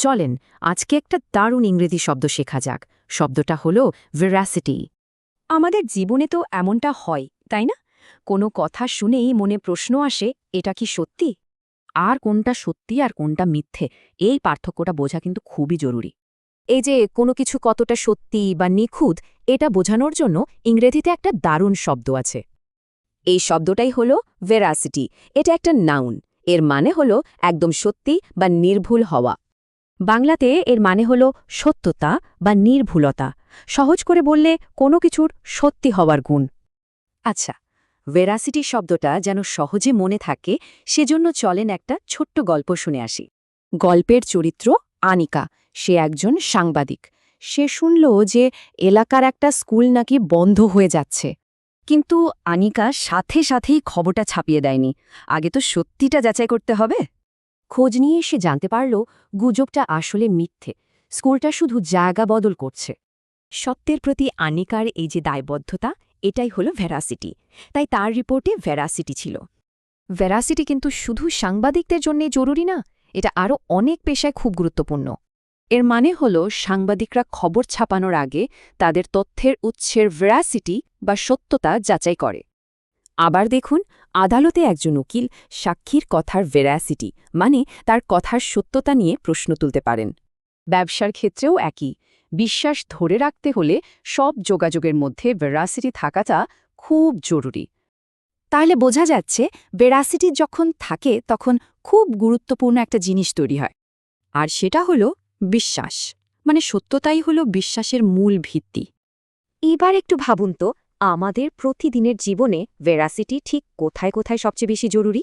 চলেন আজকে একটা দারুণ ইংরেজি শব্দ শেখা যাক। শব্দটা হলো ভেরাসিটি। আমাদের জীবনে তো এমনটা হয় তাই না? কোনো কথা শুনেই মনে প্রশ্ন আসে, এটা কি সত্যি? আর কোনটা সত্যি আর কোনটা মিথ্যে, এই পার্থক্যটা বোঝা কিন্তু খুবই জরুরি। এই যে কোনো কিছু কতটা সত্যি বা নিখুঁত, এটা বোঝানোর জন্য ইংরেজিতে একটা দারুণ শব্দ আছে। এই শব্দটাই হলো ভেরাসিটি। এটা একটা নাউন। এর মানে হলো একদম সত্যি বা নির্ভুল হওয়া। বাংলাতে এর মানে হলো সত্যতা বা নির্ভুলতা। সহজ করে বললে কোনো কিছুর সত্যি হওয়ার গুণ। আচ্ছা, ভেরাসিটি শব্দটা যেন সহজে মনে থাকে, সেজন্য চলেন একটা ছোট্ট গল্প শুনে আসি। গল্পের চরিত্র আনিকা। সে একজন সাংবাদিক। সে শুনল যে এলাকার একটা স্কুল নাকি বন্ধ হয়ে যাচ্ছে। কিন্তু আনিকা সাথে সাথেই খবরটা ছাপিয়ে দেয়নি। আগে তো সত্যিটা যাচাই করতে হবে। খোঁজ নিয়ে সে জানতে পারল গুজবটা আসলে মিথ্যে। স্কুলটা শুধু জায়গা বদল করছে। সত্যের প্রতি আনিকার এই যে দায়বদ্ধতা, এটাই হলো ভেরাসিটি। তাই তার রিপোর্টে ভেরাসিটি ছিল। ভেরাসিটি কিন্তু শুধু সাংবাদিকদের জন্যই জরুরি না, এটা আরও অনেক পেশায় খুব গুরুত্বপূর্ণ। এর মানে হলো সাংবাদিকরা খবর ছাপানোর আগে তাদের তথ্যের উৎসের ভেরাসিটি বা সত্যতা যাচাই করে। আবার দেখুন, আদালতে একজন উকিল সাক্ষীর কথার ভেরাসিটি মানে তার কথার সত্যতা নিয়ে প্রশ্ন তুলতে পারেন। ব্যবসার ক্ষেত্রেও একই। বিশ্বাস ধরে রাখতে হলে সব যোগাযোগের মধ্যে ভেরাসিটি থাকাটা খুব জরুরি। তাহলে বোঝা যাচ্ছে ভেরাসিটি যখন থাকে তখন খুব গুরুত্বপূর্ণ একটা জিনিস তৈরি হয়। আর সেটা হলো বিশ্বাস। মানে সত্যতাই হলো বিশ্বাসের মূল ভিত্তি। এবার একটু ভাবুন তো, আমাদের প্রতিদিনের জীবনে ভেরাসিটি ঠিক কোথায় কোথায় সবচেয়ে বেশি জরুরি?